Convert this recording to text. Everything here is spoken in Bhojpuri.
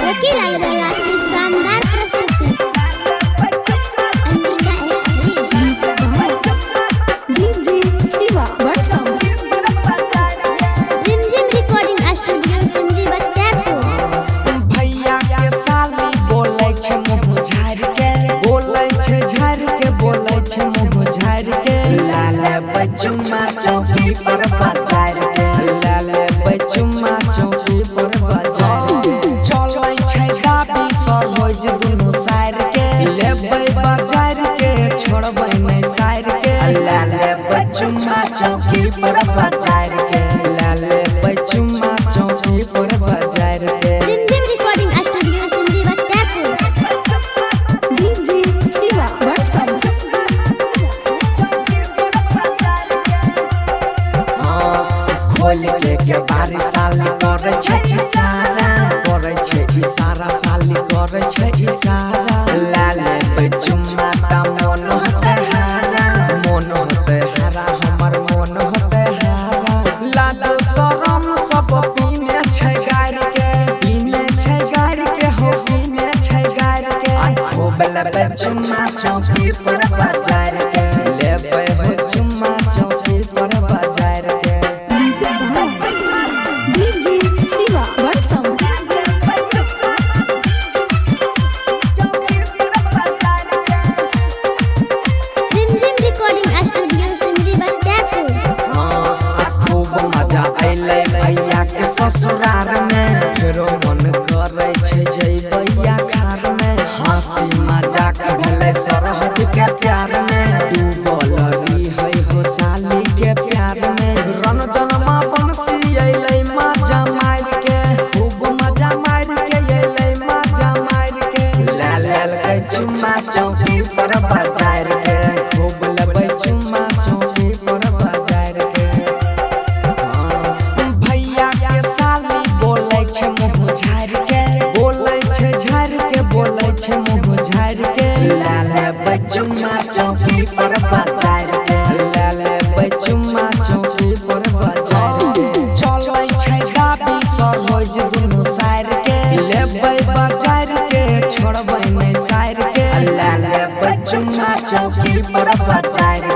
वकील अलगला की शानदार प्रस्तुति डीजे शिवा वर्षम रिमझिम रिकॉर्डिंग स्टूडियो सिमरी बख्तियारपुर। भैया के साली बोलै छे मुँह झाड़ के, बोलै छे झाड़ के, बोलै छे मुँह झाड़ के। लाले बचुमा चौकी पर बाजार के, लाले बचुमा चौकी पर बाजार के। चलै छे गाबी सरोज दुनु साइड के, लेबै बाजार के छोड़बै नै साइड के। लाले बचुमा चौकी पर बाजार के, लाले बचुमा चौकी पर बाजार के। Rimjhim recording studio Simri Bakhtiyarpur. DJ Shiva वर्षम खोल के बारी साली करे छे इशारा, करे छे इशारा, साली करे छे इशारा। लाले बचुमा ता मन होते हारा, मन होते हारा, हमर मन होते हारा। लाडो शरम सब पीने छे गार के, पीने छे गार के, हो पीने छे गार के। खूब लेबे चुम्मा चौकी पर बाजार के, लेबे हो चुम्मा चौकी पर बाजार के। डीजे शिवा वर्षम रिमझिम रिकॉर्डिंग स्टूडियो सिमरी बख्तियारपुर। खूब मजा अइले भैया के ससुराल में, फेरो मन करे छे जइबैया खार में। हंसी मजाक भेले सरहद के प्यार में, डूबल रही हो साली के प्यार में। रंजनमा बंसी अइले मजा मार के, खूब मजा मार के अइले मजा मार के। लाल के चुम्मा चौकी पर बाजार के, खूब लेबै चुम्मा चौकी पर बाजार के। भैया के साली बोलै छे मुँह झाड़ के, बोलै छे झाड़ के, बोलै छे मुँह झाड़ के। लाले बचुमा चौकी पर बाजार के, लाले बचुमा चौकी पर बाजार के। चलै छे गाबी सरोज दुनु साइड के, लेबै बाजार के छोड़बै नै साइड के। लाले बचुमा चौकी पर बाजार